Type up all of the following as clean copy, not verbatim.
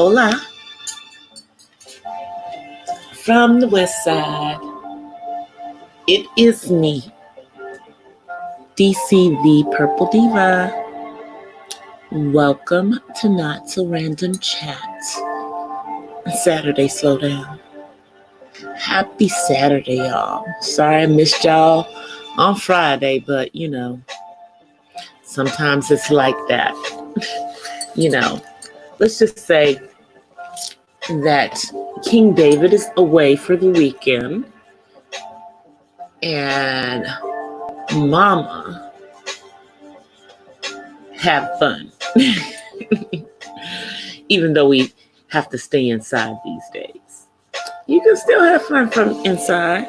Hola, from the west side. It is me, DCThePurpleDiva. Welcome to Not So Random Chat, Saturday Slowdown. Happy Saturday, y'all. Sorry I missed y'all on Friday, but sometimes it's like that. Let's just say that King David is away for the weekend and Mama have fun. Even though we have to stay inside these days. You can still have fun from inside.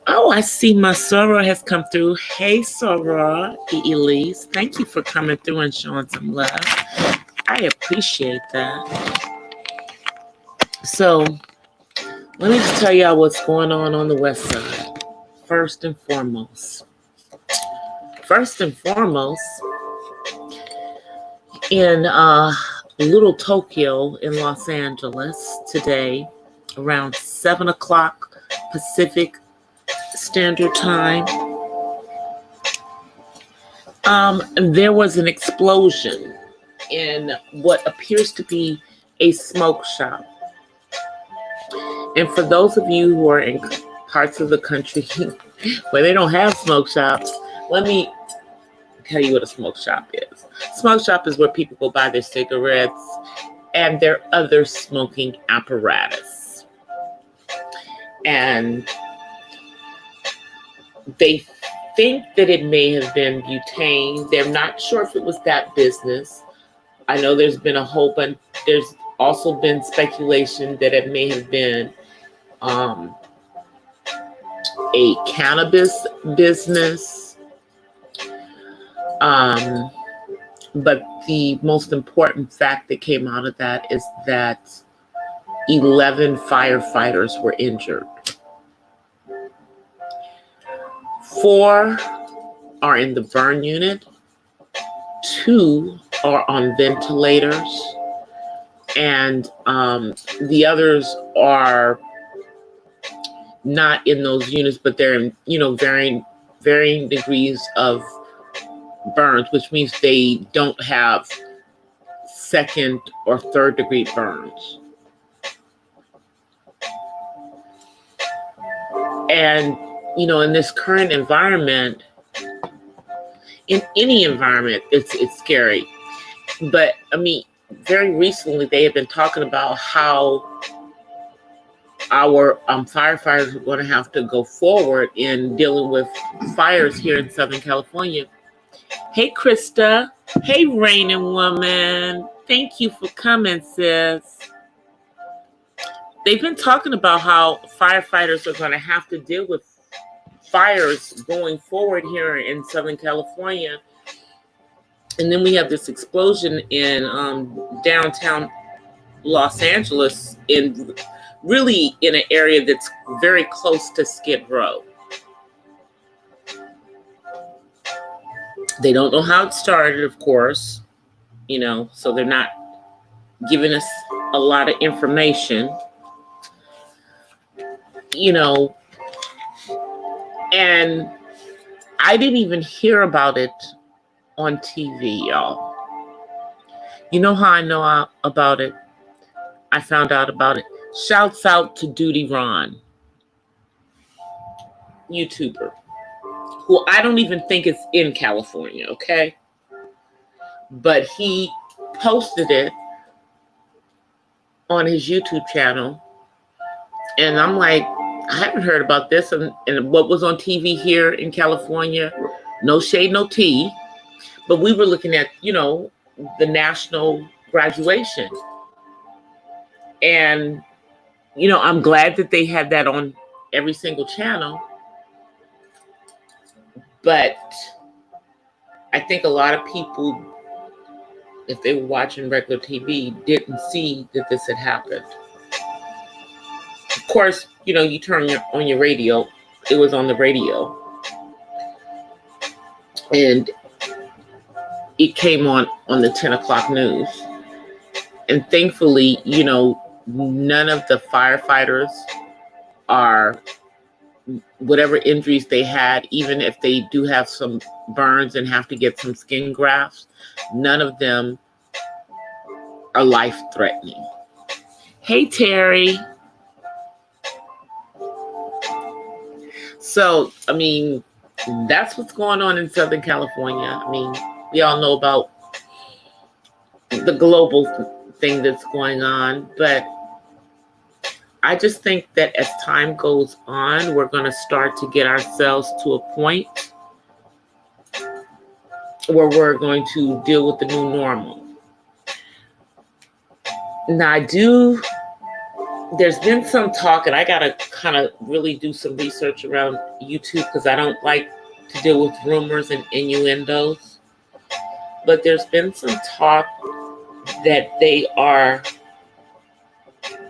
Oh, I see my Soror has come through. Hey, Soror, Elise. Thank you for coming through and showing some love. I appreciate that. So, let me just tell y'all what's going on the west side. First and foremost, in Little Tokyo in Los Angeles today, around 7 o'clock Pacific Standard Time, there was an explosion in what appears to be a smoke shop. And for those of you who are in parts of the country where they don't have smoke shops, let me tell you what a smoke shop is. Smoke shop is where people go buy their cigarettes and their other smoking apparatus. And they think that it may have been butane. They're not sure if it was that business. I know there's been a whole bunch. There's also been speculation that it may have been a cannabis business. But the most important fact that came out of that is that 11 firefighters were injured. 4 are in the burn unit. 2 are on ventilators. And the others are not in those units, but they're in, varying degrees of burns, which means they don't have 2nd or 3rd degree burns. And, in this current environment, in any environment, it's scary. But, very recently, they have been talking about how our firefighters are going to have to go forward in dealing with fires here in Southern California. Hey, Krista. Hey, Raining Woman. Thank you for coming, sis. They've been talking about how firefighters are going to have to deal with fires going forward here in Southern California. And then we have this explosion in downtown Los Angeles, in an area that's very close to Skid Row. They don't know how it started, of course, so they're not giving us a lot of information, and I didn't even hear about it on TV, y'all. You know how I know about it? I found out about it. Shouts out to Duty Ron, YouTuber, who I don't even think is in California, okay? But he posted it on his YouTube channel, and I'm like, I haven't heard about this, and what was on TV here in California, no shade, no tea, but we were looking at, the national graduation. And, I'm glad that they had that on every single channel. But I think a lot of people, if they were watching regular TV, didn't see that this had happened. Of course, you turn on your radio. It was on the radio. And it came on the 10 o'clock news. And thankfully, none of the firefighters are, whatever injuries they had, even if they do have some burns and have to get some skin grafts, none of them are life-threatening. Hey, Terry. So, that's what's going on in Southern California. We all know about the global thing that's going on, but I just think that as time goes on, we're going to start to get ourselves to a point where we're going to deal with the new normal. Now, there's been some talk, and I got to kind of really do some research around YouTube because I don't like to deal with rumors and innuendos. But there's been some talk that they are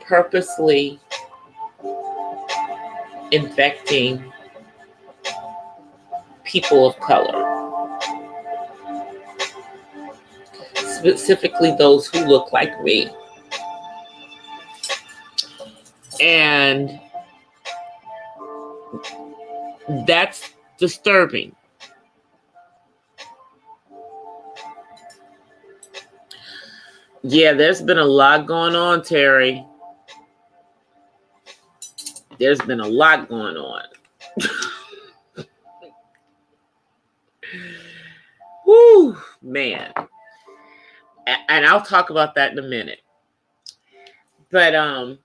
purposely infecting people of color, specifically those who look like me. And that's disturbing. Yeah, there's been a lot going on, Terry. There's been a lot going on. Woo, man. And I'll talk about that in a minute. But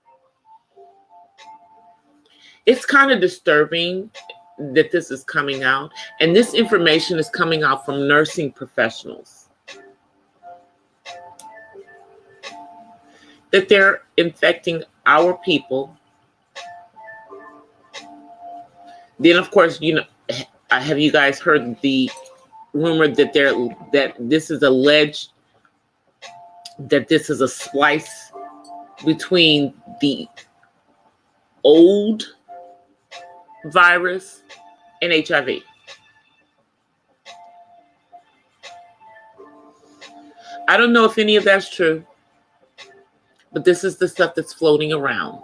it's kind of disturbing that this is coming out. And this information is coming out from nursing professionals. That they're infecting our people. Then, of course, have you guys heard the rumor that this is alleged that this is a splice between the old virus and HIV? I don't know if any of that's true, but this is the stuff that's floating around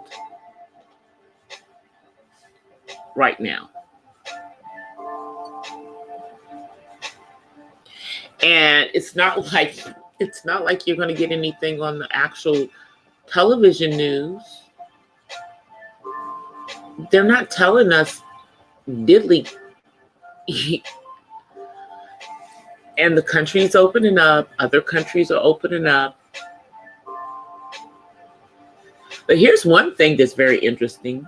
right now. And it's not like you're going to get anything on the actual television news. They're not telling us diddly. And the country's opening up. Other countries are opening up. But here's one thing that's very interesting.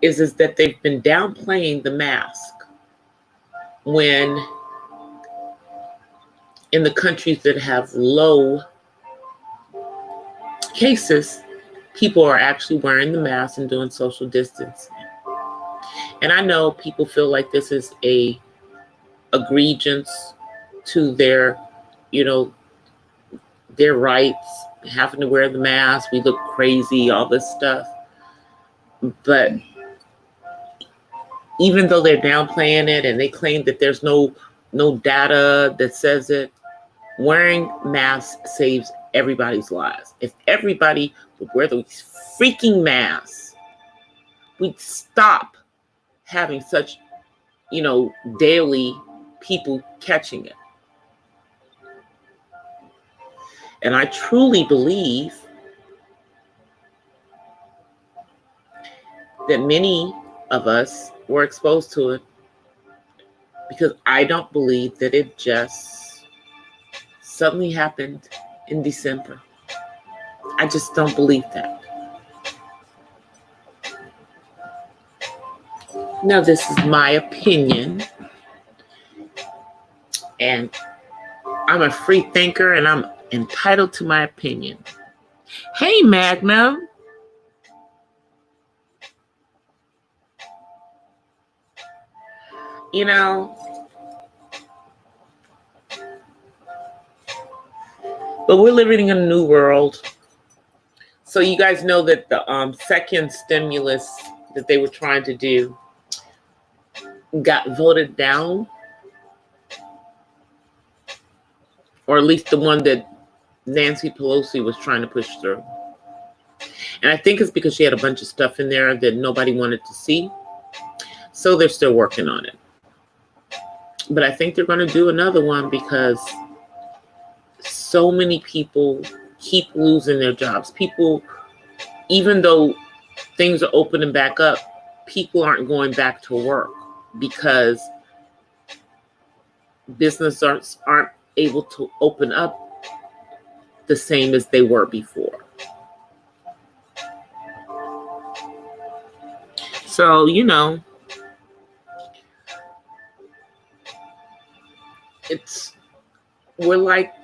Is that they've been downplaying the mask when in the countries that have low cases, people are actually wearing the mask and doing social distancing. And I know people feel like this is a egregious to their, their rights, having to wear the mask. We look crazy, all this stuff. But even though they're downplaying it and they claim that there's no data that says it, wearing masks saves everybody's lives. If everybody would wear those freaking masks, we'd stop having such, daily people catching it. And I truly believe that many of us were exposed to it because I don't believe that it just suddenly happened in December. I just don't believe that. Now, this is my opinion, and I'm a free thinker, and I'm entitled to my opinion. Hey, Magnum. But we're living in a new world. So you guys know that the second stimulus that they were trying to do got voted down. Or at least the one that Nancy Pelosi was trying to push through. And I think it's because she had a bunch of stuff in there that nobody wanted to see. So they're still working on it. But I think they're going to do another one because so many people keep losing their jobs. People, even though things are opening back up, people aren't going back to work because businesses aren't able to open up the same as they were before. So, we're like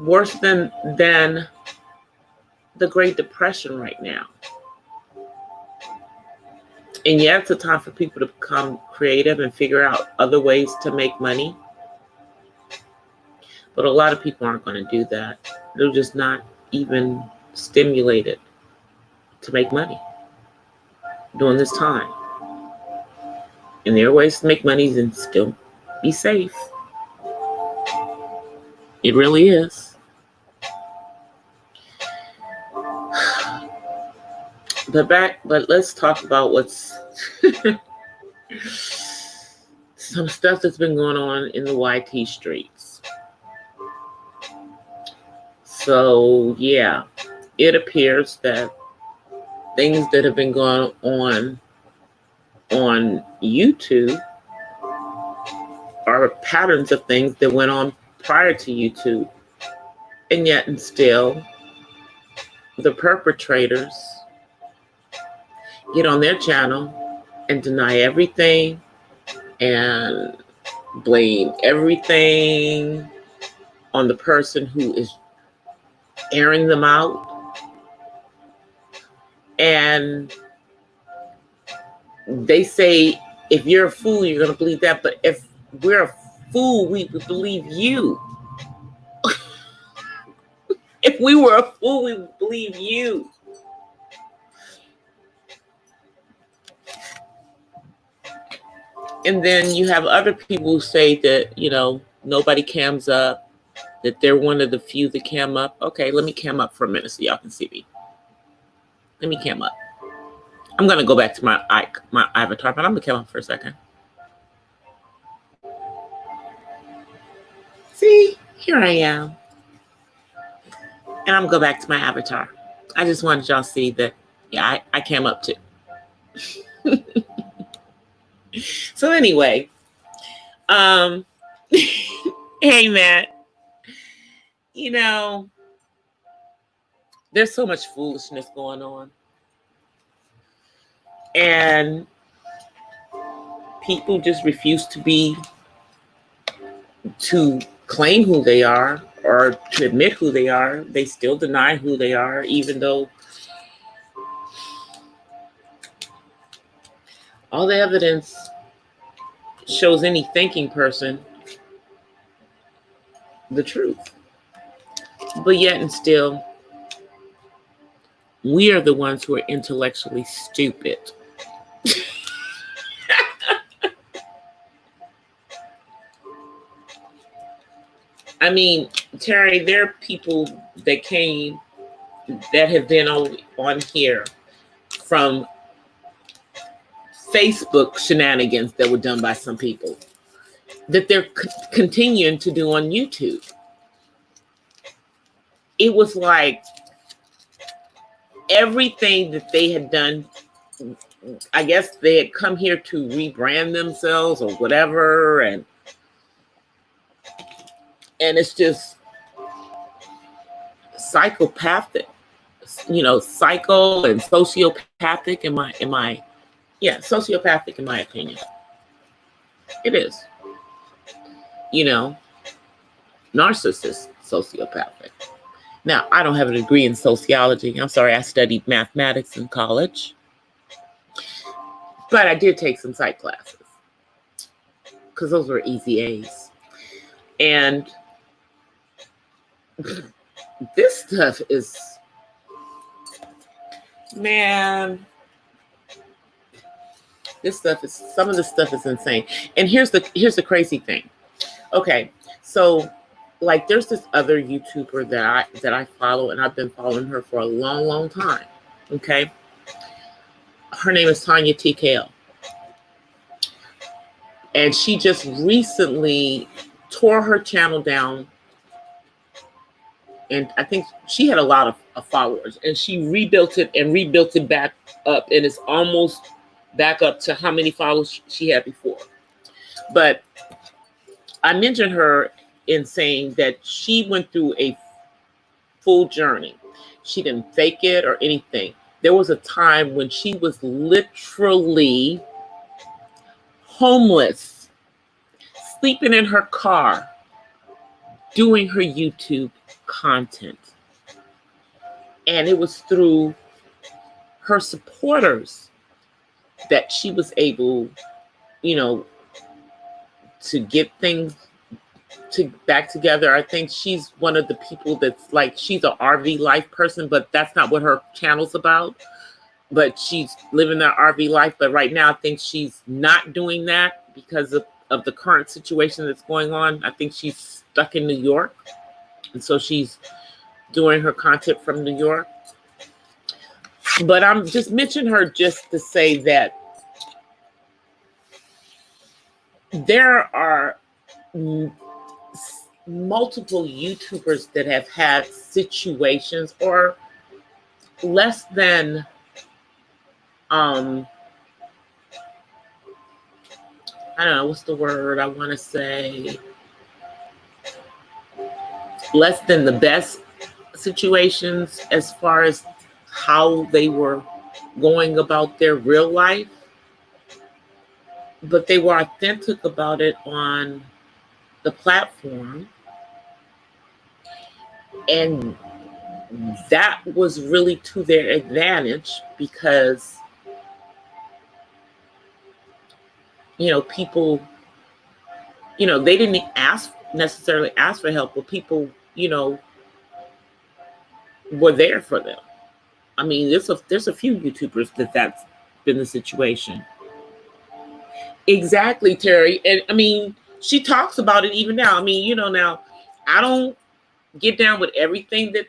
worse than the Great Depression right now. And yeah, it's a time for people to become creative and figure out other ways to make money. But a lot of people aren't going to do that. They're just not even stimulated to make money during this time. And there are ways to make money and still be safe. It really is. But let's talk about what's some stuff that's been going on in the YT streets. So yeah, it appears that things that have been going on YouTube are patterns of things that went on prior to YouTube. And yet and still, the perpetrators get on their channel and deny everything and blame everything on the person who is airing them out. And they say, if you're a fool, you're going to believe that. But if we're a fool, we would believe you. If we were a fool, we would believe you. And then you have other people who say that, nobody cams up, that they're one of the few that cam up. Okay, let me cam up for a minute so y'all can see me. Let me cam up. I'm going to go back to my avatar, but I'm going to cam up for a second. See, here I am. And I'm going to go back to my avatar. I just wanted y'all to see that, yeah, I cam up too. So anyway, hey, Matt, there's so much foolishness going on. And people just refuse to claim who they are or to admit who they are. They still deny who they are, even though all the evidence shows any thinking person the truth. But yet and still, we are the ones who are intellectually stupid. I mean, Terry, there are people that came that have been on here from Facebook shenanigans that were done by some people that they're continuing to do on YouTube. It was like everything that they had done, I guess they had come here to rebrand themselves or whatever, and it's just psychopathic, psycho and sociopathic sociopathic in my opinion. It is. Narcissist sociopathic. Now, I don't have a degree in sociology. I'm sorry, I studied mathematics in college. But I did take some psych classes because those were easy A's. And this stuff is, man, some of this stuff is insane. And here's the crazy thing. Okay, so like there's this other YouTuber that I follow, and I've been following her for a long, long time. Okay. Her name is Tanya TKL. And she just recently tore her channel down. And I think she had a lot of followers. And she rebuilt it back up. And it's almost back up to how many followers she had before. But I mentioned her in saying that she went through a full journey. She didn't fake it or anything. There was a time when she was literally homeless, sleeping in her car, doing her YouTube content. And it was through her supporters that she was able, to get things back together. I think she's one of the people that's like, she's an RV life person, but that's not what her channel's about. But she's living that RV life. But right now, I think she's not doing that because of the current situation that's going on. I think she's stuck in New York. And so she's doing her content from New York. But I'm just mentioning her just to say that there are multiple YouTubers that have had situations or less than I don't know, what's the word I want to say? Less than the best situations as far as how they were going about their real life. But they were authentic about it on the platform. And that was really to their advantage because, people, they didn't necessarily ask for help, but people, were there for them. I mean, there's a few YouTubers that's been the situation. Exactly, Terry. And I mean, she talks about it even now. I mean, now I don't get down with everything that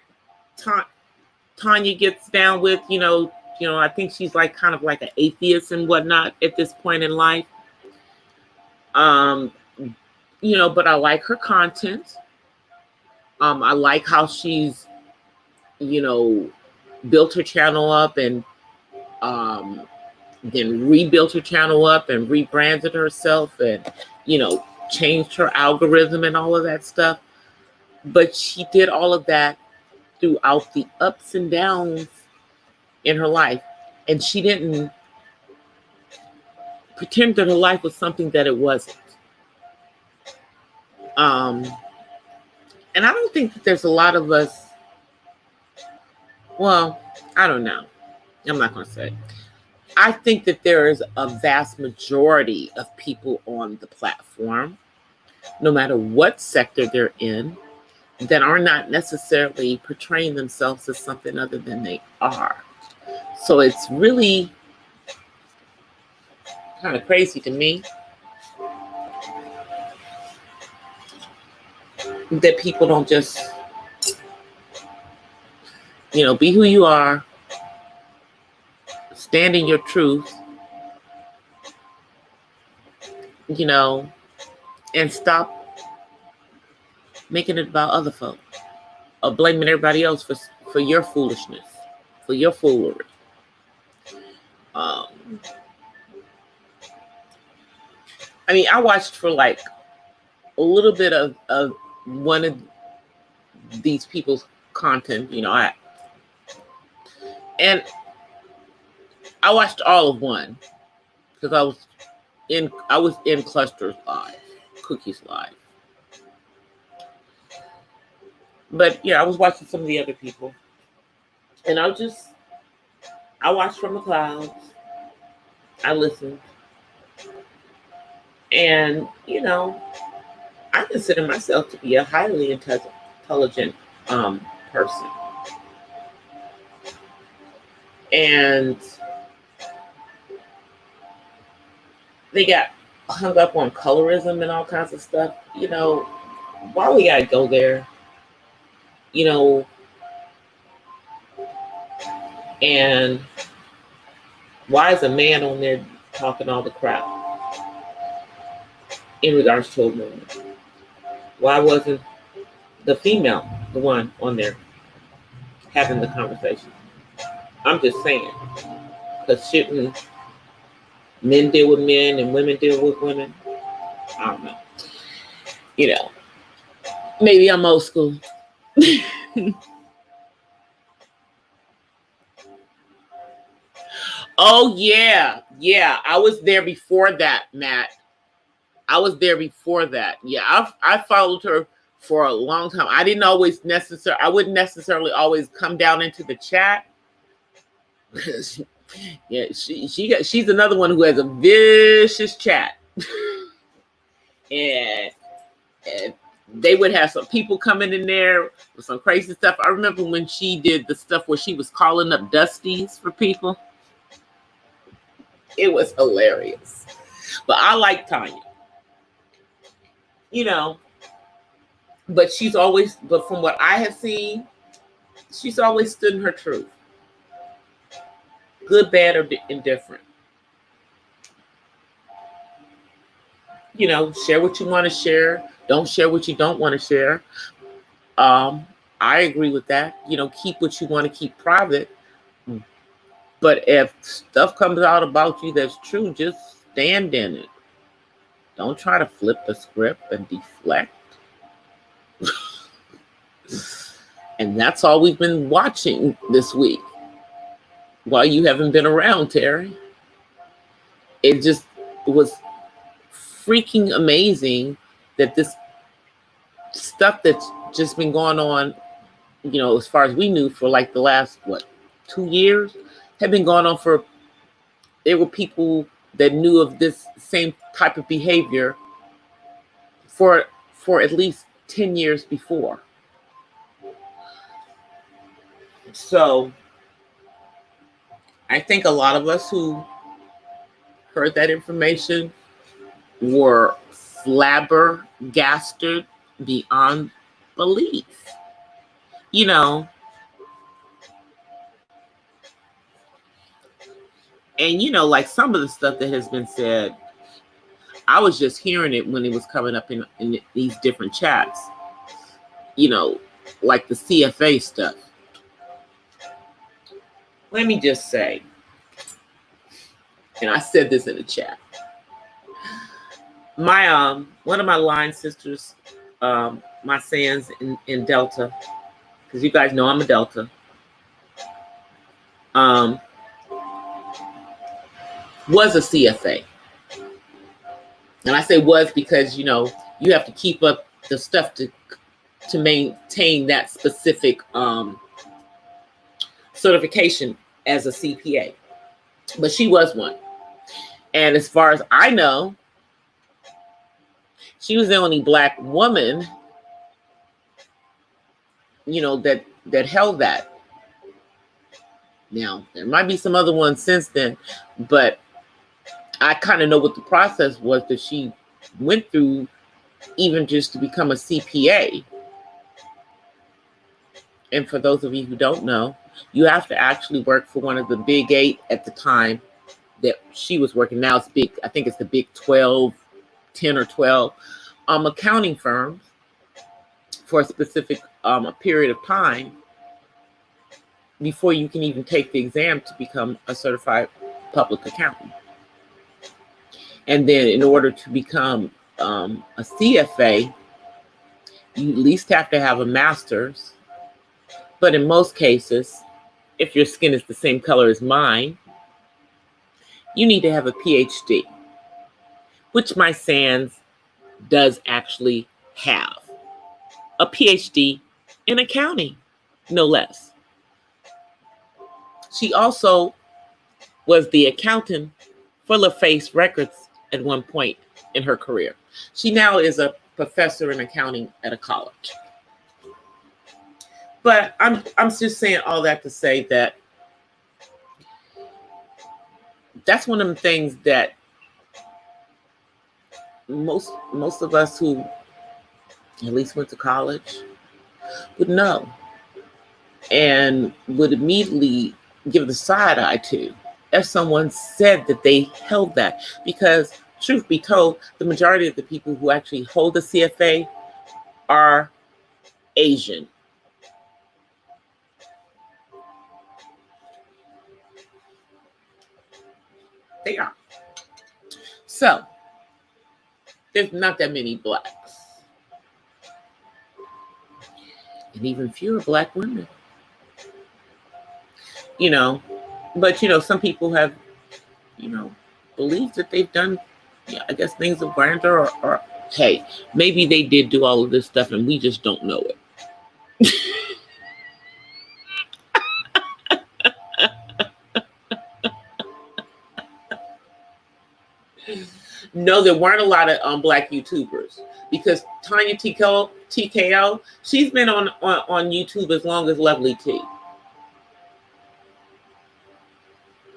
Tanya gets down with. I think she's like kind of like an atheist and whatnot at this point in life. But I like her content. I like how she's, built her channel up and then rebuilt her channel up and rebranded herself and, changed her algorithm and all of that stuff. But she did all of that throughout the ups and downs in her life. And she didn't pretend that her life was something that it wasn't. And I don't think that there's a lot of us, well, I don't know. I'm not going to say. I think that there is a vast majority of people on the platform, no matter what sector they're in, that are not necessarily portraying themselves as something other than they are. So it's really kind of crazy to me that people don't just, be who you are, stand in your truth, and stop making it about other folk or blaming everybody else for your foolishness, for your foolery. I mean, I watched for like a little bit of one of these people's content, and I watched all of one because I was in Cluster's live, Cookie's live. But yeah, I was watching some of the other people. And I watched from the clouds. I listened. And, I consider myself to be a highly intelligent person. And they got hung up on colorism and all kinds of stuff. Why we gotta go there? You know, and why is a man on there talking all the crap in regards to a woman? Why wasn't the female the one on there having the conversation? I'm just saying, because shouldn't men deal with men and women deal with women? I don't know. You know, maybe I'm old school. Oh, yeah. Yeah. I was there before that, Matt. I was there before that. Yeah. I followed her for a long time. I wouldn't necessarily always come down into the chat. Yeah. She's another one who has a vicious chat. and they would have some people coming in there with some crazy stuff. I remember when she did the stuff where she was calling up Dusties for people. It was hilarious. But I like Tanya. You know, but from what I have seen, she's always stood in her truth. Good, bad, or indifferent. You know, share what you want to share. Don't share what you don't want to share. I agree with that. You know, keep what you want to keep private. But if stuff comes out about you that's true, just stand in it. Don't try to flip the script and deflect. And that's all we've been watching this week while you haven't been around, Terry. It was freaking amazing that this stuff that's just been going on, you know, as far as we knew, for like the last, 2 years, had been going on for, there were people that knew of this same type of behavior for at least 10 years before. So I think a lot of us who heard that information were flabbergasted beyond belief. You know, and you know, like some of the stuff that has been said, I was just hearing it when it was coming up in these different chats. You know, like the CFA stuff. Let me just say, and I said this in the chat, my one of my line sisters, my Sans in Delta, because you guys know I'm a Delta, was a CFA. And I say was because, you know, you have to keep up the stuff to maintain that specific certification as a CPA. But she was one. And as far as I know, she was the only Black woman, you know, that held that. Now, there might be some other ones since then, but I kind of know what the process was that she went through, even just to become a CPA. And for those of you who don't know, you have to actually work for one of the big 8 at the time that she was working. Now it's big, I think it's the big 12, 10 or 12 accounting firms for a specific a period of time before you can even take the exam to become a certified public accountant. And then in order to become a CFA, you at least have to have a master's. But in most cases, if your skin is the same color as mine, you need to have a PhD, which my Sans does actually have. A PhD in accounting, no less. She also was the accountant for LaFace Records at one point in her career. She now is a professor in accounting at a college. But I'm just saying all that to say that that's one of the things that most of us who at least went to college, would know and would immediately give the side eye to if someone said that they held that. Because truth be told, the majority of the people who actually hold the CFA are Asian. They are. So there's not that many blacks. And even fewer black women. You know, but some people have, believed that they've done, I guess, things of grandeur, or hey, maybe they did do all of this stuff and we just don't know it. No, there weren't a lot of black YouTubers, because Tanya TKO, she's been on YouTube as long as Lovely T.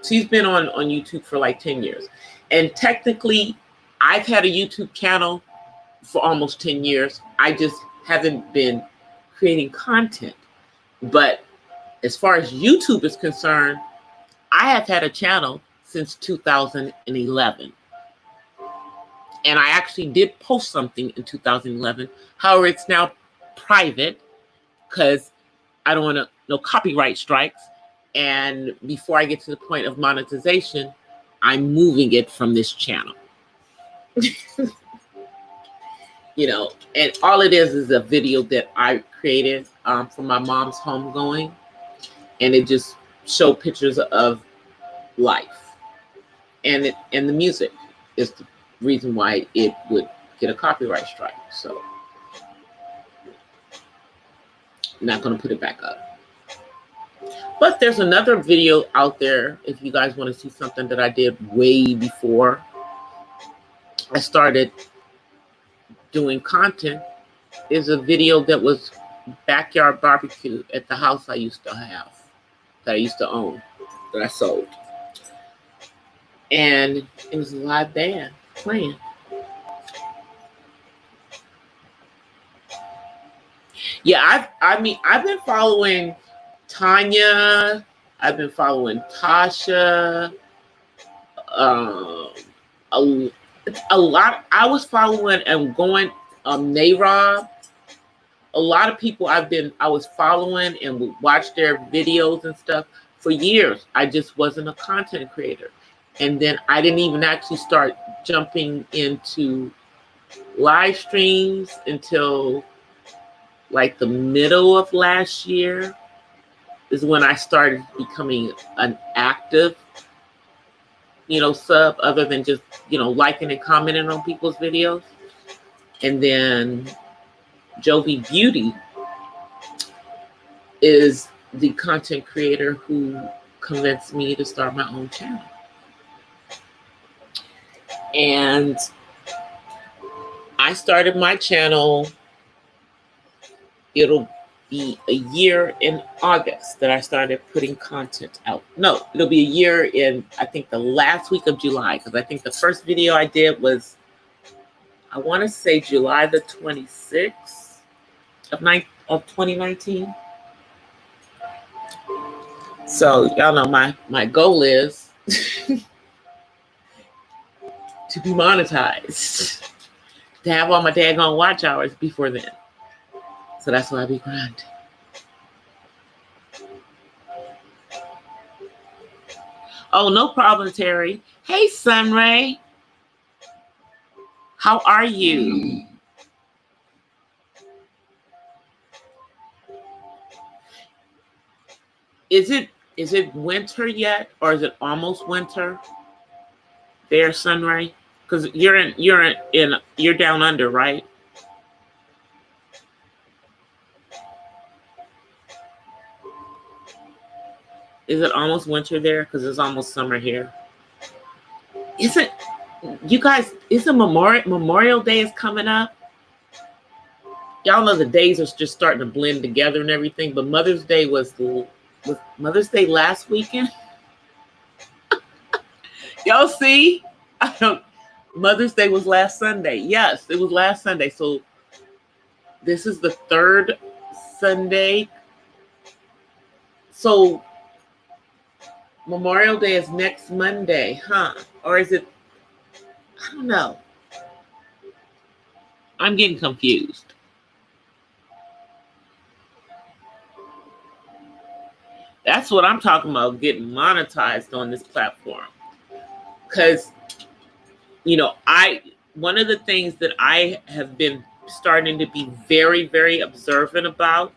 She's been on YouTube for like 10 years. And technically, I've had a YouTube channel for almost 10 years. I just haven't been creating content. But as far as YouTube is concerned, I have had a channel since 2011. And I actually did post something in 2011. However, it's now private because I don't want no copyright strikes. And before I get to the point of monetization, I'm moving it from this channel. And all it is a video that I created for my mom's homegoing. And it just showed pictures of life. And the music is the reason why it would get a copyright strike. So I'm not going to put it back up. But there's another video out there if you guys want to see something that I did way before I started doing content. Is a video that was backyard barbecue at the house I used to have, that I used to own, that I sold. And it was a live band playing. Yeah, I've been following Tanya. I've been following Tasha. A lot. I was following and going Nayrob. A lot of people I was following and would watch their videos and stuff for years. I just wasn't a content creator. And then I didn't even actually start jumping into live streams until like the middle of last year is when I started becoming an active, sub, other than just, liking and commenting on people's videos. And then Jovi Beauty is the content creator who convinced me to start my own channel. And I started my channel, it'll be a year in August that I started putting content out. No, it'll be a year in, I think, the last week of July, because I think the first video I did was, I want to say July the 26th of 2019. So y'all know my goal is to be monetized, to have all my daggone watch hours before then. So that's why I be grinding. Oh, no problem, Terry. Hey, Sunray. How are you? Is it winter yet, or is it almost winter there, Sunray? Because you're down under, right? Is it almost winter there? Because it's almost summer here. Isn't Memorial Day is coming up? Y'all know the days are just starting to blend together and everything, but Mother's Day was Mother's Day last weekend? Y'all see? Mother's Day was last Sunday. Yes, it was last Sunday. So This is the third Sunday. So Memorial Day is next Monday, huh? Or is it? I don't know. I'm getting confused. That's what I'm talking about, getting monetized on this platform. Because, one of the things that I have been starting to be very, very observant about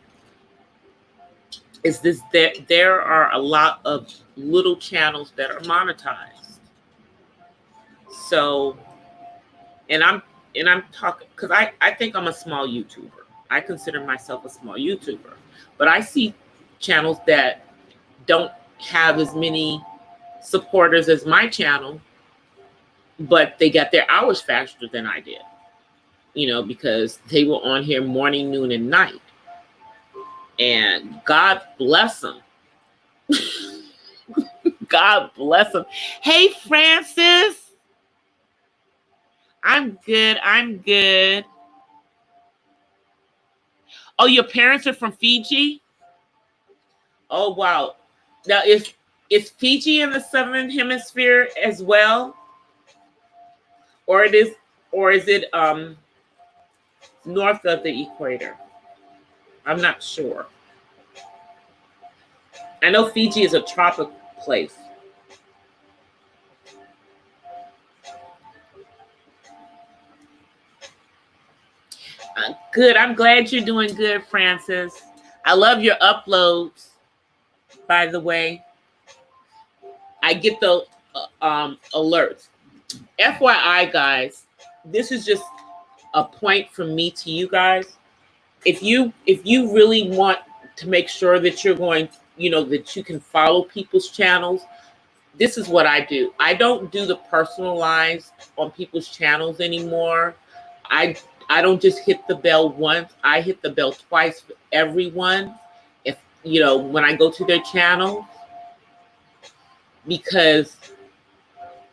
is this, that there are a lot of little channels that are monetized. So, and I'm talking, because I think I'm a small YouTuber. I consider myself a small YouTuber. But I see channels that don't have as many supporters as my channel, but they got their hours faster than I did, because they were on here morning, noon, and night. And God bless them. God bless them. Hey, Francis. I'm good. I'm good. Oh, your parents are from Fiji? Oh, wow. Now, is Fiji in the Southern Hemisphere as well? Or is it north of the equator? I'm not sure. I know Fiji is a tropical place. Good. I'm glad you're doing good, Francis. I love your uploads, by the way. I get the alerts. FYI, guys, this is just a point from me to you guys. If you really want to make sure that you're going, that you can follow people's channels, this is what I do. I don't do the personalized on people's channels anymore. I don't just hit the bell once. I hit the bell twice for everyone. If, when I go to their channel, because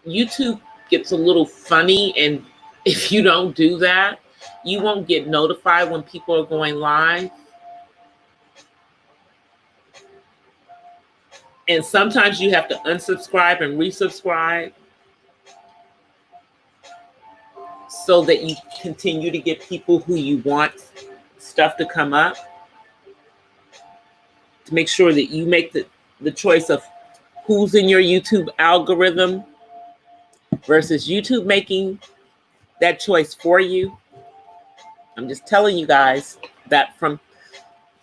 YouTube gets a little funny. And if you don't do that, you won't get notified when people are going live. And sometimes you have to unsubscribe and resubscribe so that you continue to get people who you want stuff to come up. To make sure that you make the choice of who's in your YouTube algorithm versus YouTube making that choice for you. I'm just telling you guys that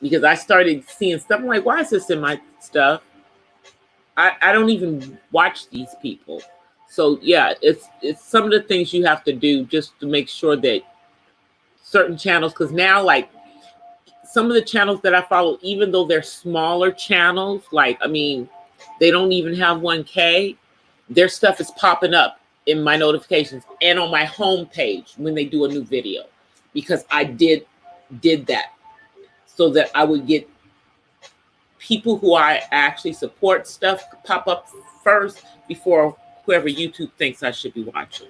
because I started seeing stuff. I'm like, why is this in my stuff? I don't even watch these people. So yeah, it's some of the things you have to do just to make sure that certain channels, because now, like, some of the channels that I follow, even though they're smaller channels, they don't even have 1K, their stuff is popping up in my notifications and on my home page when they do a new video, because I did that so that I would get people who I actually support stuff pop up first before whoever YouTube thinks I should be watching.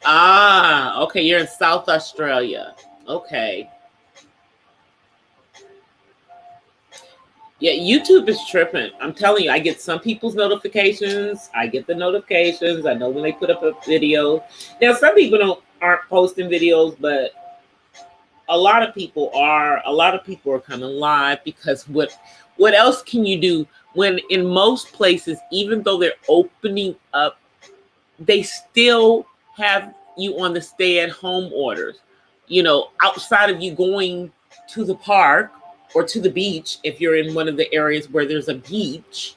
Ah, okay, you're in South Australia. Okay. Yeah, YouTube is tripping. I'm telling you, I get some people's notifications. I get the notifications. I know when they put up a video. Now, some people aren't posting videos, but a lot of people are. A lot of people are coming live, because what else can you do when in most places, even though they're opening up, they still have you on the stay-at-home orders. Outside of you going to the park or to the beach, if you're in one of the areas where there's a beach,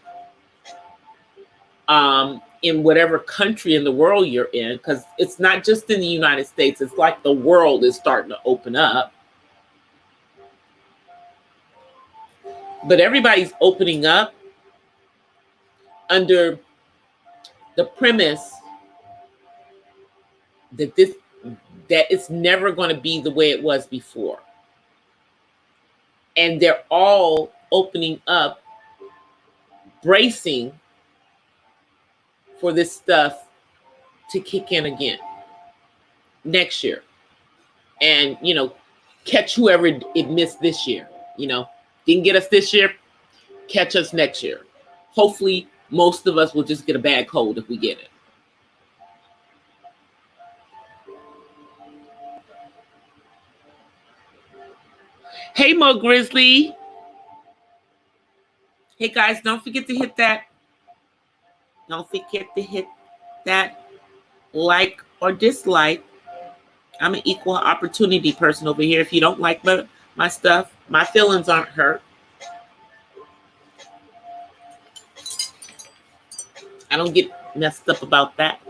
in whatever country in the world you're in, because it's not just in the United States, it's like the world is starting to open up. But everybody's opening up under the premise that that it's never going to be the way it was before. And they're all opening up, bracing for this stuff to kick in again next year. And, catch whoever it missed this year. Didn't get us this year, catch us next year. Hopefully, most of us will just get a bad cold if we get it. Hey, Mo Grizzly. Hey, guys, don't forget to hit that. Don't forget to hit that like or dislike. I'm an equal opportunity person over here. If you don't like my stuff, my feelings aren't hurt. I don't get messed up about that.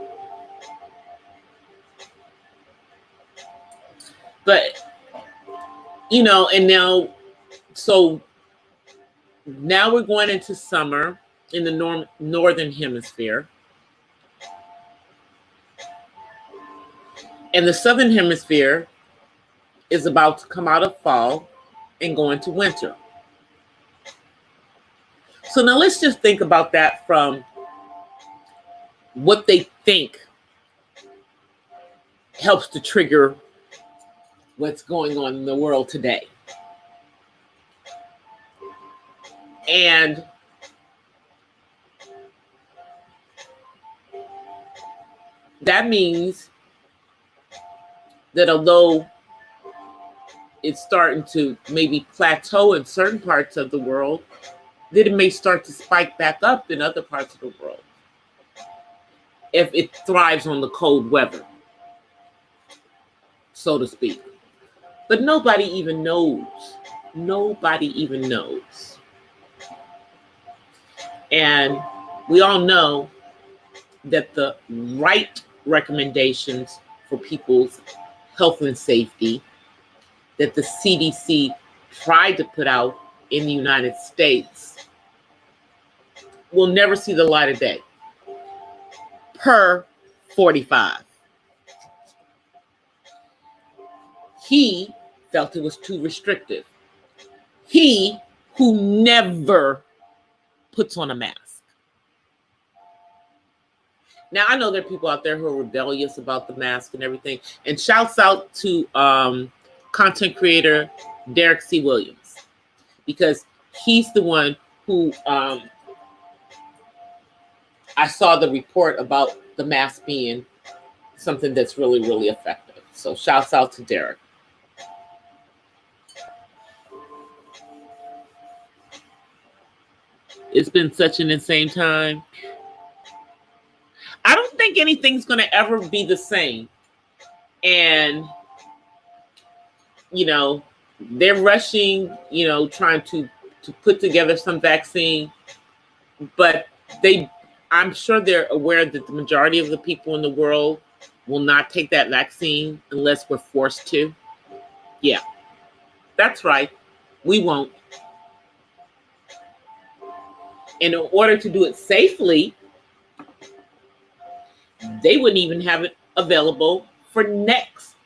But, and now, so now we're going into summer in the northern hemisphere. And the southern hemisphere is about to come out of fall and go into winter. So now let's just think about that from what they think helps to trigger what's going on in the world today. And that means that although it's starting to maybe plateau in certain parts of the world, that it may start to spike back up in other parts of the world if it thrives on the cold weather, so to speak. But nobody even knows. Nobody even knows. And we all know that the right recommendations for people's health and safety that the CDC tried to put out in the United States will never see the light of day. Per 45. He felt it was too restrictive. He who never puts on a mask. Now, I know there are people out there who are rebellious about the mask and everything. And shouts out to content creator Derek C. Williams, because he's the one who I saw the report about the mask being something that's really, really effective. So shouts out to Derek. It's been such an insane time. I don't think anything's going to ever be the same. And, they're rushing, trying to put together some vaccine. But I'm sure they're aware that the majority of the people in the world will not take that vaccine unless we're forced to. Yeah, that's right. We won't. And in order to do it safely, they wouldn't even have it available for next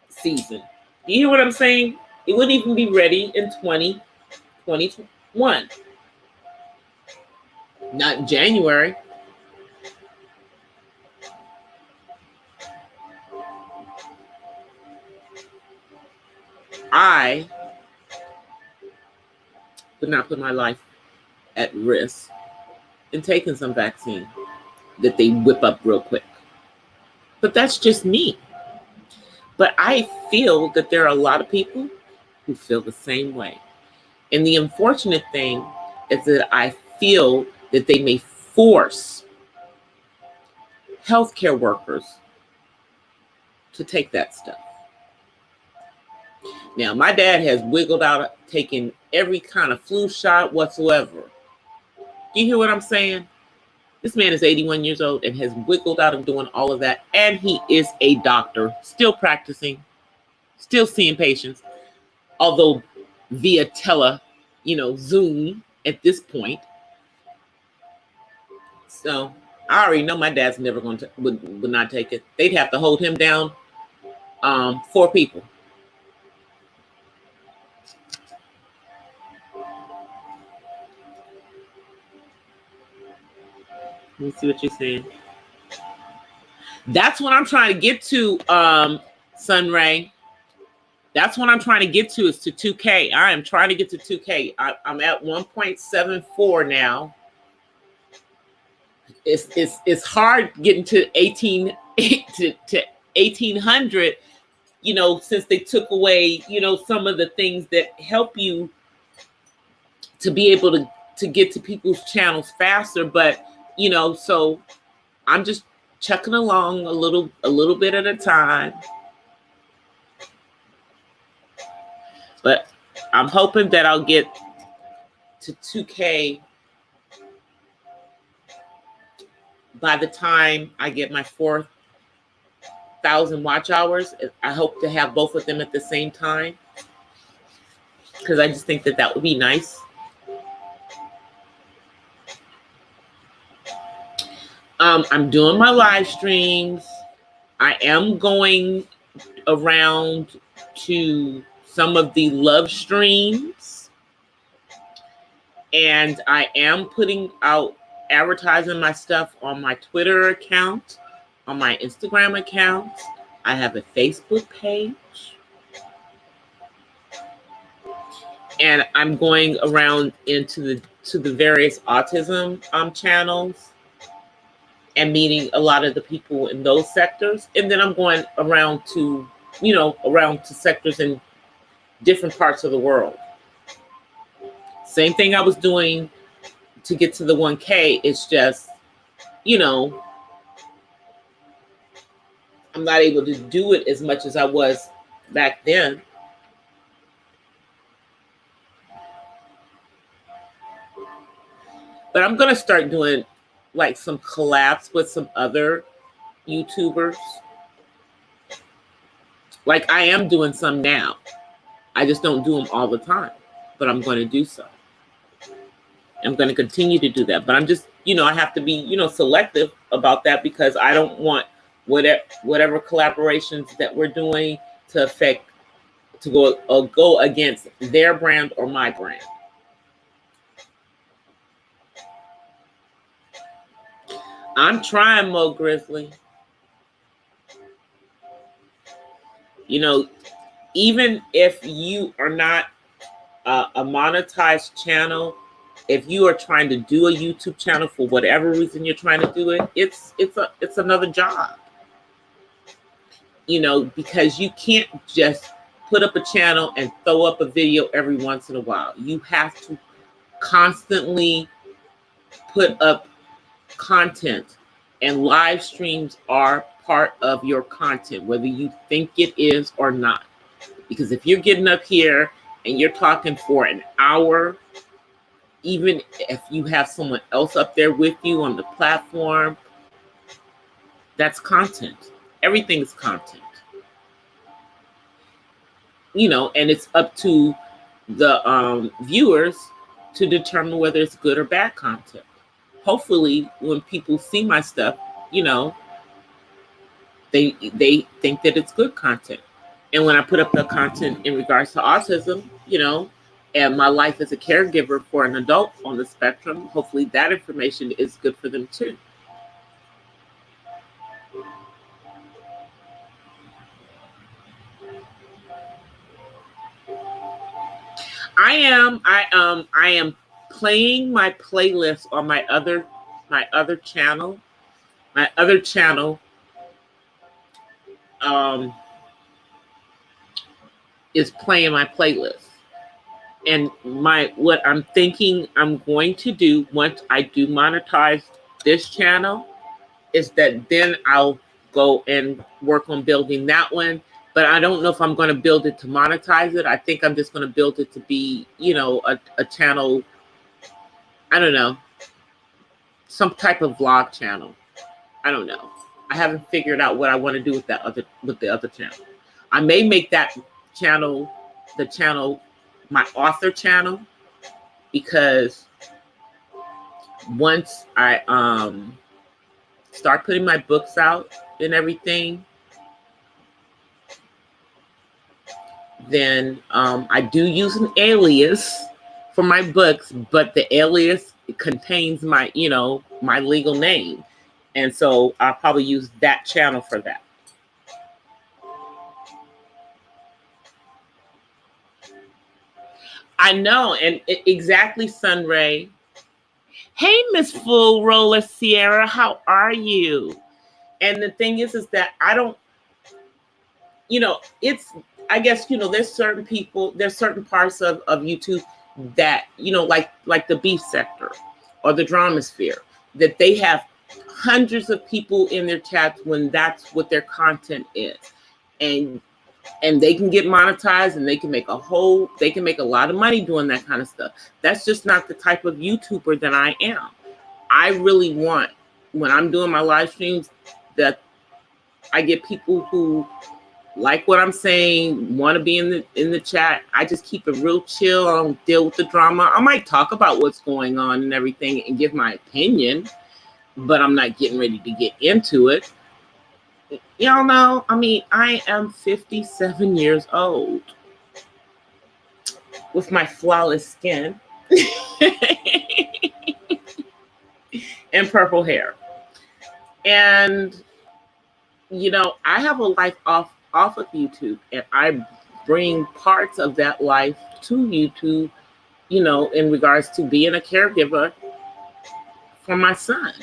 season. Do you hear what I'm saying? It wouldn't even be ready in 2021. Not in January. I would not put my life at risk in taking some vaccine that they whip up real quick. But that's just me. But I feel that there are a lot of people who feel the same way. And the unfortunate thing is that I feel that they may force healthcare workers to take that stuff. Now, my dad has wiggled out of taking every kind of flu shot whatsoever. Do you hear what I'm saying? This man is 81 years old and has wiggled out of doing all of that. And he is a doctor, still practicing, still seeing patients, although via Zoom at this point. So I already know my dad's never going to would not take it. They'd have to hold him down 4 people. Let me see what you're saying. That's what I'm trying to get to, Sunray. That's what I'm trying to get to, is to 2K. I am trying to get to 2K. I'm at 1.74 now. It's hard getting to 18 to 1800, you know, since they took away, you know, some of the things that help you to be able to get to people's channels faster. But, you know, so I'm just chucking along a little bit at a time. But I'm hoping that I'll get to 2K by the time I get my 4,000 watch hours. I hope to have both of them at the same time, because I just think that that would be nice. I'm doing my live streams. I am going around to some of the love streams, and I am putting out, advertising my stuff on my Twitter account, on my Instagram account. I have a Facebook page, and I'm going around into the various autism channels and meeting a lot of the people in those sectors. And then I'm going around to, you know, around to sectors in different parts of the world. Same thing I was doing to get to the 1K. It's just, you know, I'm not able to do it as much as I was back then. But I'm going to start doing like some collabs with some other YouTubers. Like I am doing some now. I just don't do them all the time, but I'm going to do so. I'm going to continue to do that. But I'm just, you know, I have to be, you know, selective about that, because I don't want whatever collaborations that we're doing to affect, to go against their brand or my brand. I'm trying, Mo Grizzly. You know, even if you are not a monetized channel, if you are trying to do a YouTube channel for whatever reason you're trying to do it, it's another job. You know, because you can't just put up a channel and throw up a video every once in a while. You have to constantly put up content, and live streams are part of your content, whether you think it is or not. Because if you're getting up here and you're talking for an hour, even if you have someone else up there with you on the platform, that's content. Everything is content. You know, and it's up to the viewers to determine whether it's good or bad content. Hopefully, when people see my stuff, you know, they think that it's good content. And when I put up the content in regards to autism, you know, and my life as a caregiver for an adult on the spectrum, hopefully that information is good for them too. I am playing my playlist on my other channel. My other channel is playing my playlist. And what I'm thinking I'm going to do once I do monetize this channel is that then I'll go and work on building that one. But I don't know if I'm going to build it to monetize it. I think I'm just going to build it to be, you know, a channel. I don't know, some type of vlog channel. I don't know. I haven't figured out what I want to do with the other channel. I may make that channel my author channel, because once I start putting my books out and everything, then I do use an alias for my books, but the alias contains my, my legal name. And so I'll probably use that channel for that. I know, and exactly, Sunray. Hey, Miss Full Roller Sierra, how are you? And the thing is that I don't, it's, I guess, there's certain people, there's certain parts of YouTube that, like the beef sector or the drama sphere, that they have hundreds of people in their chats when that's what their content is. And they can get monetized, and they can make a lot of money doing that kind of stuff. That's just not the type of YouTuber that I am. I really want, when I'm doing my live streams, that I get people who like what I'm saying, want to be in the chat. I just keep it real chill. I don't deal with the drama. I might talk about what's going on and everything and give my opinion, but I'm not getting ready to get into it. Y'all know, I mean, I am 57 years old with my flawless skin and purple hair. And, I have a life off of YouTube, and I bring parts of that life to YouTube, in regards to being a caregiver for my son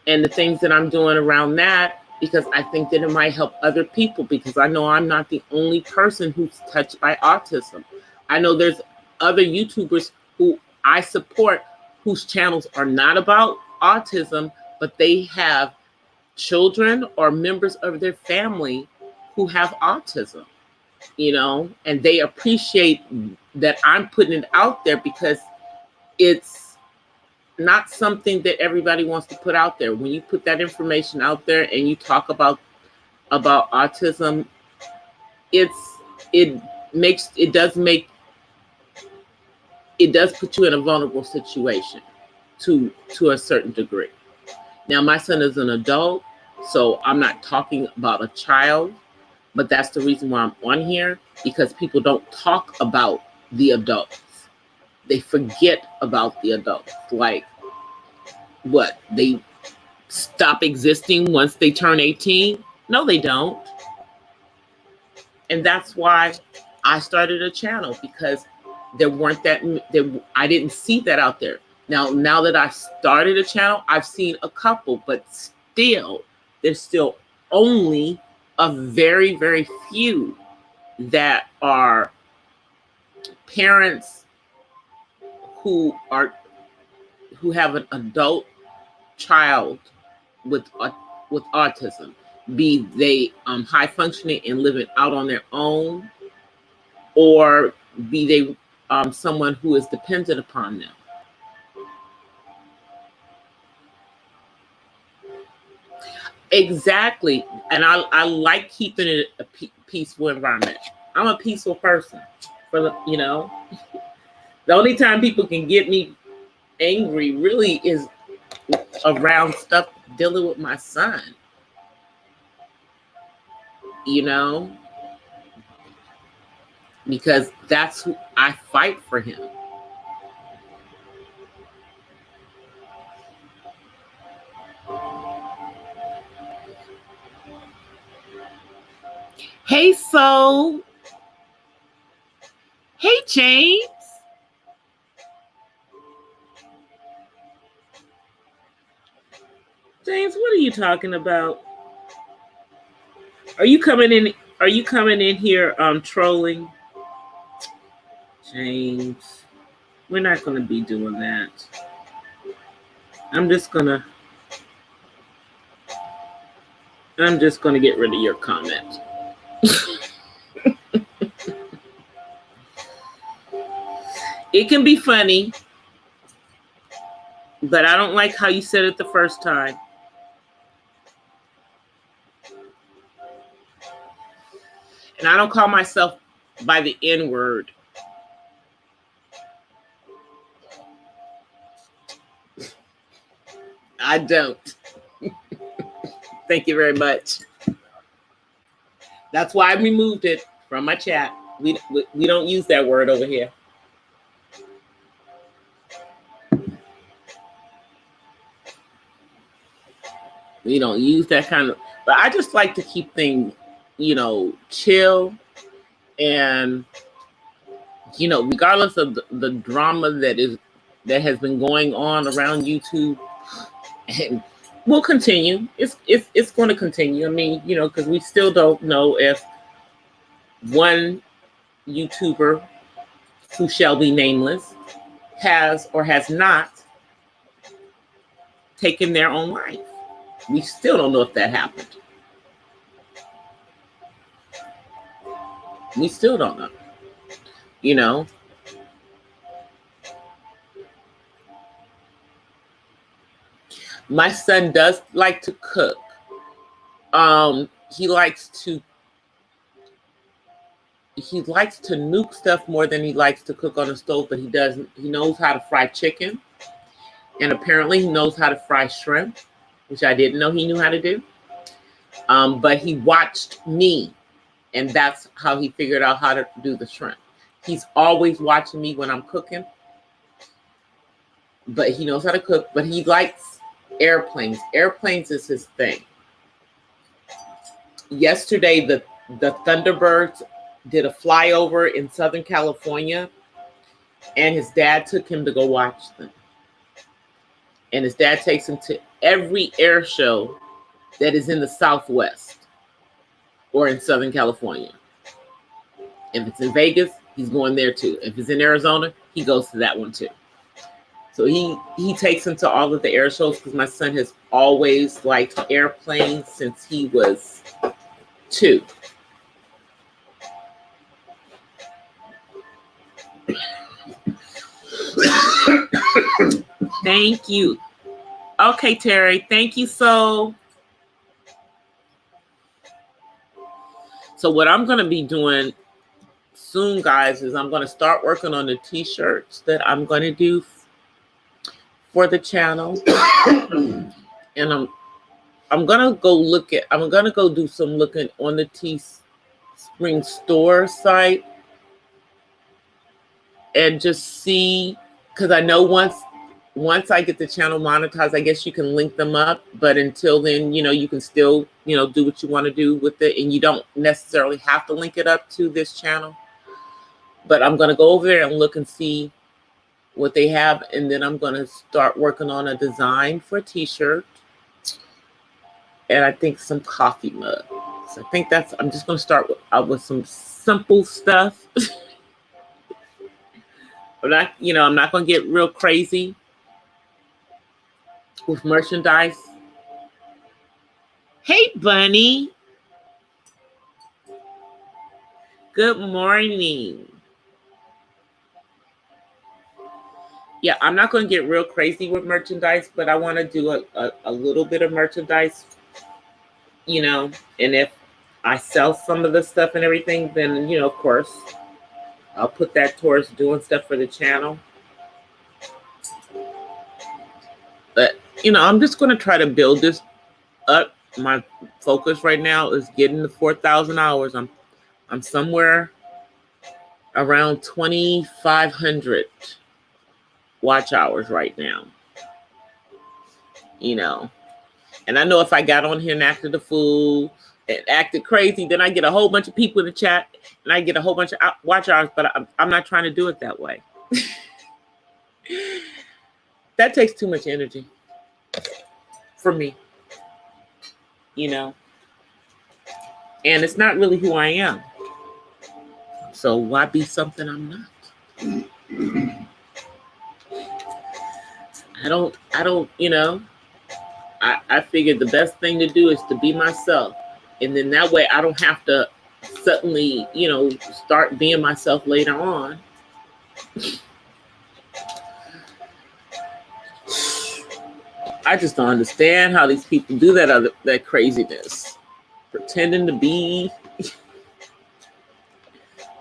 and the things that I'm doing around that, because I think that it might help other people, because I know I'm not the only person who's touched by autism. I know there's other YouTubers who I support whose channels are not about autism, but they have children or members of their family who have autism, and they appreciate that I'm putting it out there, because it's not something that everybody wants to put out there. When you put that information out there and you talk about autism, it does put you in a vulnerable situation to a certain degree. Now, my son is an adult, so I'm not talking about a child, but that's the reason why I'm on here, because people don't talk about the adults. They forget about the adults. Like, what? They stop existing once they turn 18? No, they don't. And that's why I started a channel, because there weren't I didn't see that out there. Now that I started a channel, I've seen a couple, but still, there's still only a very, very few that are parents who have an adult child with autism, be they high functioning and living out on their own, or be they someone who is dependent upon them. Exactly. And I like keeping it a peaceful environment. I'm a peaceful person. The only time people can get me angry really is around stuff dealing with my son. Because that's who I fight for him. Hey, Soul. Hey, James. James, what are you talking about? Are you coming in here trolling? James, we're not going to be doing that. I'm just going to get rid of your comment. It can be funny, but I don't like how you said it the first time. And I don't call myself by the N-word. I don't. Thank you very much. That's why I removed it from my chat. We don't use that word over here. We don't use that kind of. But I just like to keep things, chill, and regardless of the drama that has been going on around YouTube, and will continue. It's going to continue. I mean, because we still don't know if one YouTuber, who shall be nameless, has or has not taken their own life. We still don't know if that happened. We still don't know. My son does like to cook. He likes to nuke stuff more than he likes to cook on the stove, but he knows how to fry chicken. And apparently he knows how to fry shrimp, which I didn't know he knew how to do. But he watched me, and that's how he figured out how to do the shrimp. He's always watching me when I'm cooking, but he knows how to cook. But he likes airplanes. Airplanes is his thing. Yesterday, the Thunderbirds did a flyover in Southern California, and his dad took him to go watch them. And his dad takes him to every air show that is in the Southwest or in Southern California. If it's in Vegas, he's going there too. If it's in Arizona, he goes to that one too. So he takes him to all of the air shows because my son has always liked airplanes since he was 2. Thank you. Okay, Terry. Thank you. So what I'm going to be doing soon, guys, is I'm going to start working on the t-shirts that I'm going to do for the channel. And I'm going to go do some looking on the Teespring store site and just see, because I know once I get the channel monetized, I guess you can link them up. But until then, you can still, do what you want to do with it. And you don't necessarily have to link it up to this channel. But I'm going to go over there and look and see what they have. And then I'm going to start working on a design for a t-shirt. And I think some coffee mugs. I think I'm just going to start with some simple stuff. I'm not going to get real crazy with merchandise. Hey, Bunny. Good morning. Yeah, I'm not going to get real crazy with merchandise, but I want to do a little bit of merchandise, and if I sell some of the stuff and everything, then, of course, I'll put that towards doing stuff for the channel. But, I'm just going to try to build this up. My focus right now is getting to 4,000 hours. I'm somewhere around 2,500 watch hours right now. And I know if I got on here and acted a fool and acted crazy, then I get a whole bunch of people in the chat and I get a whole bunch of watch hours, but I'm not trying to do it that way. That takes too much energy for me, and it's not really who I am. So why be something I'm not? I don't, I figured the best thing to do is to be myself. And then that way I don't have to suddenly, start being myself later on. I just don't understand how these people do that craziness. Pretending to be.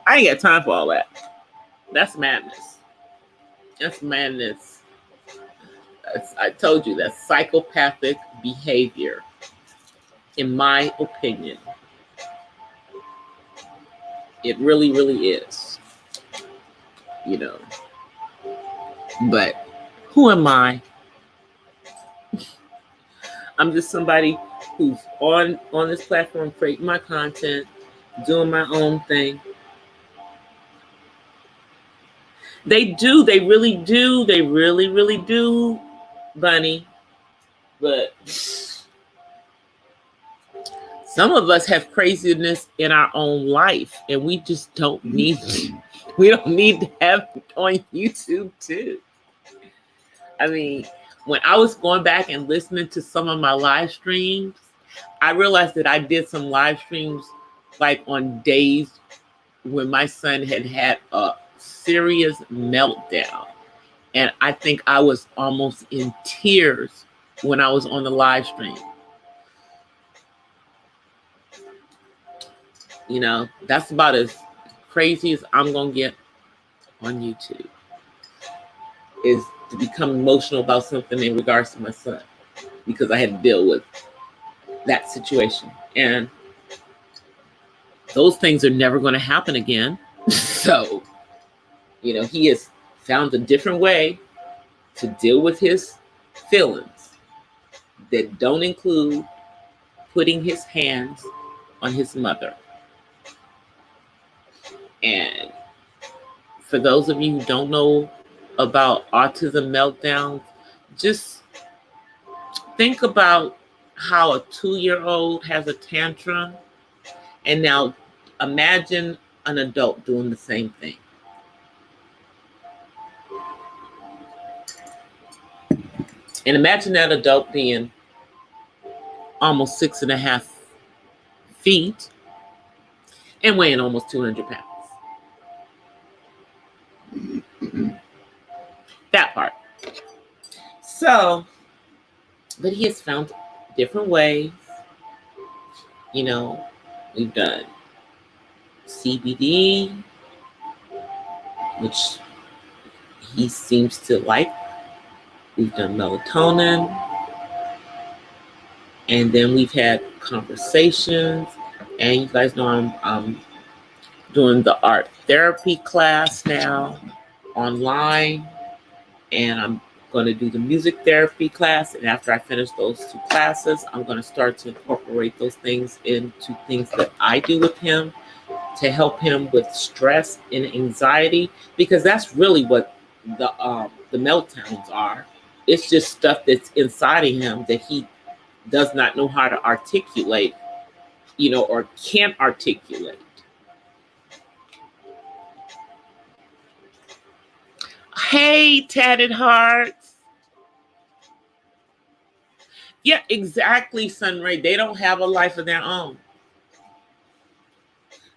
I ain't got time for all that. That's madness. That's madness. I told you, that's psychopathic behavior, in my opinion. It really, really is. You know. But who am I? I'm just somebody who's on this platform creating my content, doing my own thing. They do. They really do. They really, really do, Bunny. But some of us have craziness in our own life, and we just don't need we don't need to have it on YouTube too. I mean, when I was going back and listening to some of my live streams, I realized that I did some live streams like on days when my son had a serious meltdown. And I think I was almost in tears when I was on the live stream. You know, that's about as crazy as I'm going to get on YouTube, is to become emotional about something in regards to my son, because I had to deal with that situation. And those things are never going to happen again. So, you know, he has found a different way to deal with his feelings that don't include putting his hands on his mother. And for those of you who don't know about autism meltdowns, just think about how a 2-year-old has a tantrum, and now imagine an adult doing the same thing. And imagine that adult being almost 6.5 feet and weighing almost 200 pounds. That part. So, but he has found different ways. You know, we've done CBD, which he seems to like. We've done melatonin. And then we've had conversations. And you guys know I'm doing the art therapy class now online. And I'm going to do the music therapy class. And after I finish those 2 classes, I'm going to start to incorporate those things into things that I do with him to help him with stress and anxiety, because that's really what the meltdowns are. It's just stuff that's inside of him that he does not know how to articulate, you know, or can't articulate. Hey, tatted hearts. Yeah, exactly, Sunray. They don't have a life of their own.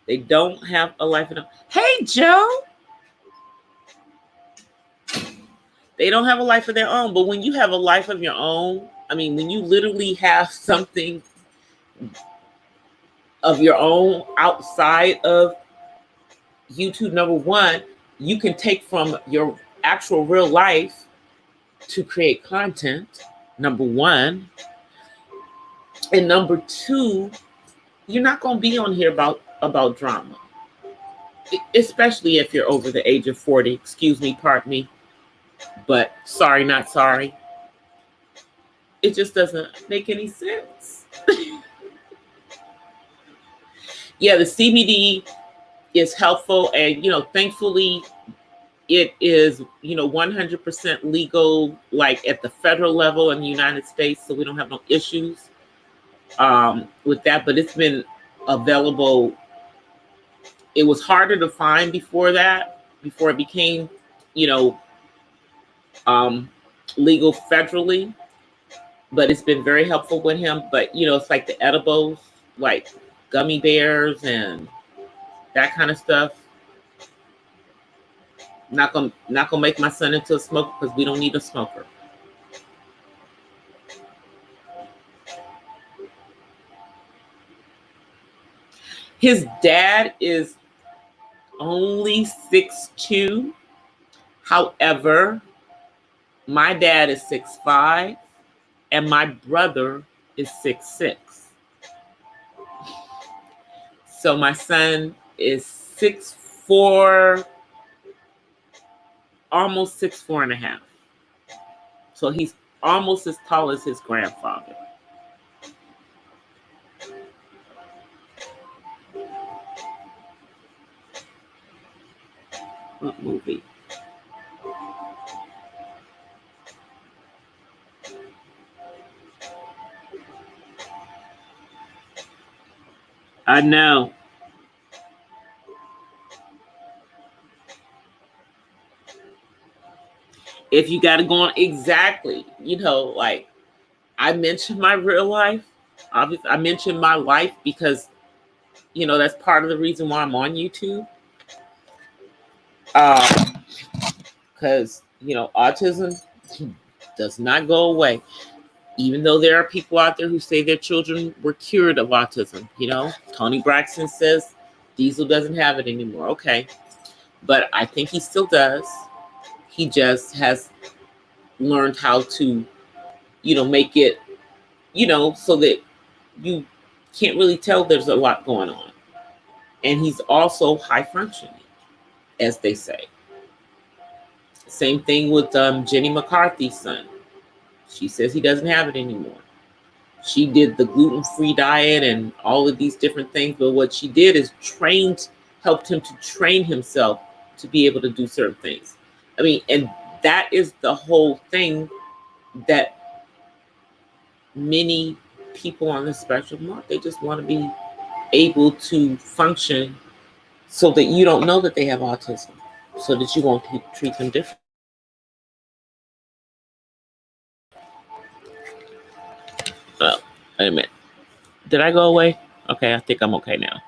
They don't have a life of their own. Hey, Joe. They don't have a life of their own. But when you have a life of your own, I mean, when you literally have something of your own outside of YouTube, number one, you can take from your actual real life to create content, number one. And number two, you're not going to be on here about drama, especially if you're over the age of 40. Excuse me, pardon me, but sorry, not sorry. It just doesn't make any sense. Yeah, the CBD is helpful, and, you know, thankfully it is, you know, 100% legal, like at the federal level in the United States, so we don't have no issues with that. But it's been available. It was harder to find before it became, you know, legal federally. But it's been very helpful with him. But, you know, it's like the edibles, like gummy bears and that kind of stuff. Not gonna make my son into a smoker, because we don't need a smoker. His dad is only 6'2". However, my dad is 6'5", and my brother is 6'6". So my son is 6'4", almost 6'4.5". So he's almost as tall as his grandfather. What movie? I know. If you got to go on, exactly, like I mentioned my real life. Obviously, I mentioned my life because, that's part of the reason why I'm on YouTube. Because, autism does not go away. Even though there are people out there who say their children were cured of autism. Tony Braxton says Diesel doesn't have it anymore. Okay. But I think he still does. He just has learned how to, make it, so that you can't really tell there's a lot going on. And he's also high functioning, as they say. Same thing with Jenny McCarthy's son. She says he doesn't have it anymore. She did the gluten-free diet and all of these different things, but what she did is helped him to train himself to be able to do certain things. And that is the whole thing that many people on the spectrum want. They just want to be able to function so that you don't know that they have autism, so that you won't treat them differently. Oh, wait a minute. Did I go away? Okay, I think I'm okay now.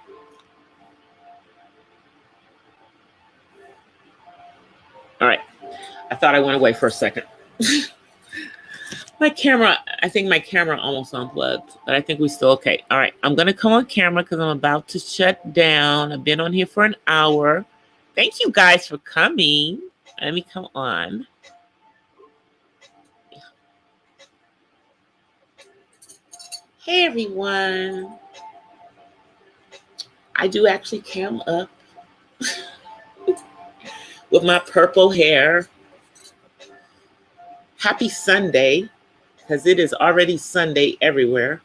All right. I thought I went away for a second. I think my camera almost unplugged, but I think we're still okay. All right. I'm going to come on camera because I'm about to shut down. I've been on here for an hour. Thank you guys for coming. Let me come on. Hey, everyone. I do actually cam up with my purple hair. Happy Sunday, because it is already Sunday everywhere.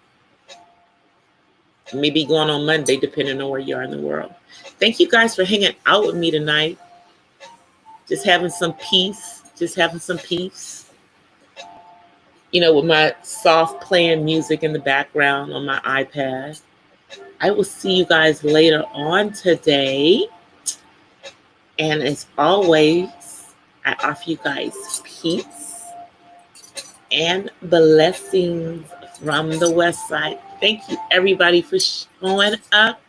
Maybe going on Monday, depending on where you are in the world. Thank you guys for hanging out with me tonight. Just having some peace. With my soft playing music in the background on my iPad. I will see you guys later on today. And as always, I offer you guys peace and blessings from the West Side. Thank you, everybody, for showing up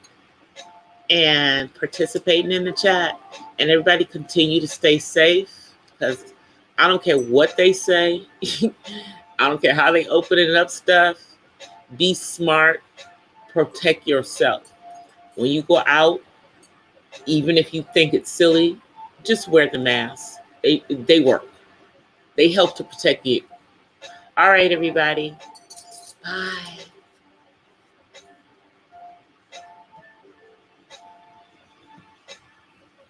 and participating in the chat. And everybody continue to stay safe, because I don't care what they say. I don't care how they opening up stuff. Be smart. Protect yourself. When you go out, even if you think it's silly, just wear the mask. They work. They help to protect you. All right, everybody. Bye.